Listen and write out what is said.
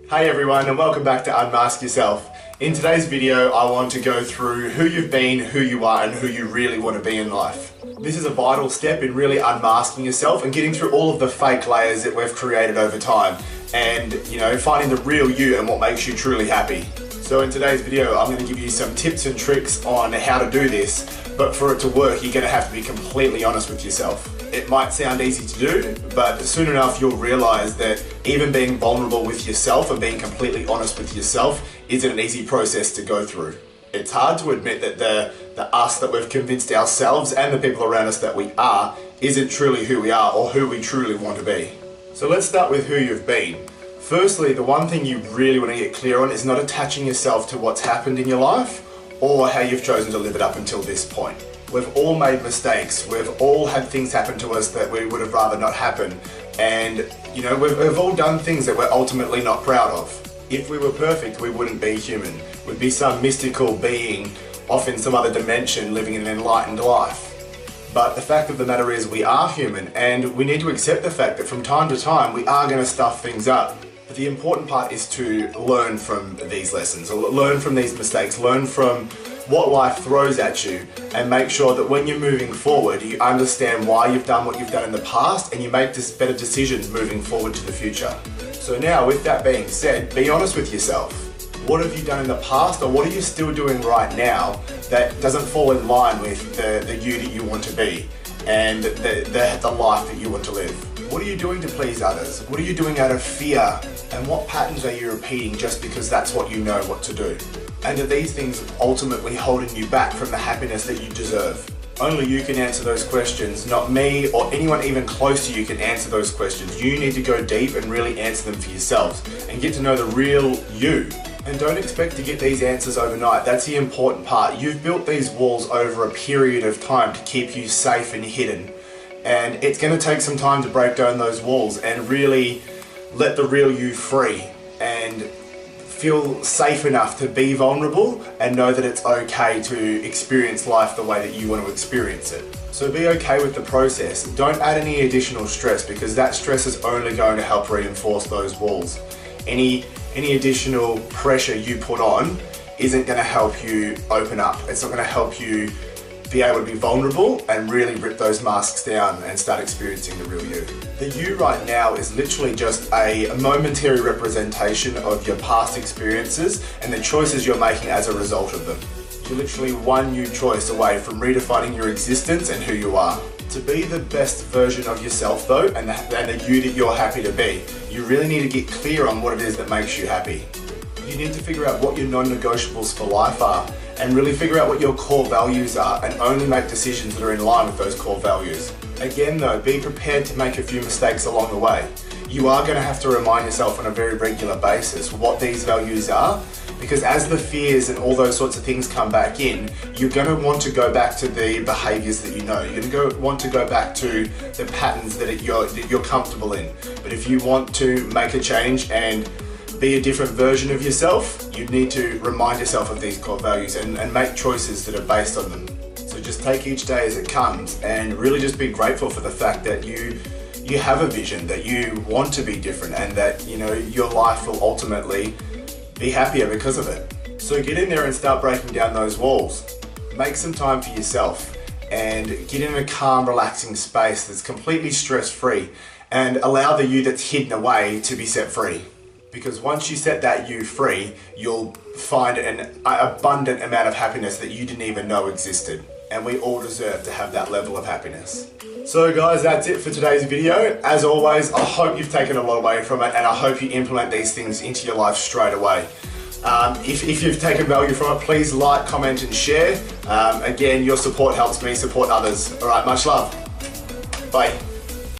Hey everyone, and welcome back to Unmask Yourself. In today's video, I want to go through who you've been, who you are, and who you really want to be in life. This is a vital step in really unmasking yourself and getting through all of the fake layers that we've created over time and, finding the real you and what makes you truly happy. So in today's video, I'm going to give you some tips and tricks on how to do this, but for it to work, you're going to have to be completely honest with yourself. It might sound easy to do, but soon enough you'll realize that even being vulnerable with yourself and being completely honest with yourself isn't an easy process to go through. It's hard to admit that the us that we've convinced ourselves and the people around us that we are isn't truly who we are or who we truly want to be. So let's start with who you've been. Firstly, the one thing you really want to get clear on is not attaching yourself to what's happened in your life or how you've chosen to live it up until this point. We've all made mistakes, we've all had things happen to us that we would have rather not happen, and we've all done things that we're ultimately not proud of. If we were perfect, we wouldn't be human. We'd be some mystical being off in some other dimension living an enlightened life. But the fact of the matter is we are human, and we need to accept the fact that from time to time we are going to stuff things up. But the important part is to learn from these lessons, or learn from these mistakes, learn from what life throws at you, and make sure that when you're moving forward, you understand why you've done what you've done in the past and you make better decisions moving forward to the future. So now, with that being said, be honest with yourself. What have you done in the past, or what are you still doing right now that doesn't fall in line with the you that you want to be and the life that you want to live? What are you doing to please others? What are you doing out of fear? And what patterns are you repeating just because that's what you know what to do? And are these things ultimately holding you back from the happiness that you deserve? Only you can answer those questions, not me or anyone even close to you can answer those questions. You need to go deep and really answer them for yourselves and get to know the real you. And don't expect to get these answers overnight. That's the important part. You've built these walls over a period of time to keep you safe and hidden. And it's going to take some time to break down those walls and really let the real you free and feel safe enough to be vulnerable and know that it's okay to experience life the way that you want to experience it. So be okay with the process. Don't add any additional stress, because that stress is only going to help reinforce those walls. Any additional pressure you put on isn't going to help you open up. It's not going to help you be able to be vulnerable and really rip those masks down and start experiencing the real you. The you right now is literally just a momentary representation of your past experiences and the choices you're making as a result of them. You're literally one new choice away from redefining your existence and who you are. To be the best version of yourself though, and the you that you're happy to be, you really need to get clear on what it is that makes you happy. You need to figure out what your non-negotiables for life are and really figure out what your core values are and only make decisions that are in line with those core values. Again though, be prepared to make a few mistakes along the way. You are going to have to remind yourself on a very regular basis what these values are, because as the fears and all those sorts of things come back in, you're going to want to go back to the behaviors that you know. You're going to want to go back to the patterns that you're comfortable in. But if you want to make a change and be a different version of yourself, you need to remind yourself of these core values and make choices that are based on them. So just take each day as it comes and really just be grateful for the fact that you have a vision, that you want to be different, and that your life will ultimately be happier because of it. So get in there and start breaking down those walls. Make some time for yourself and get in a calm, relaxing space that's completely stress-free, and allow the you that's hidden away to be set free. Because once you set that you free, you'll find an abundant amount of happiness that you didn't even know existed. And we all deserve to have that level of happiness. So guys, that's it for today's video. As always, I hope you've taken a lot away from it, and I hope you implement these things into your life straight away. If you've taken value from it, please like, comment and share. Again, your support helps me support others. All right, much love. Bye.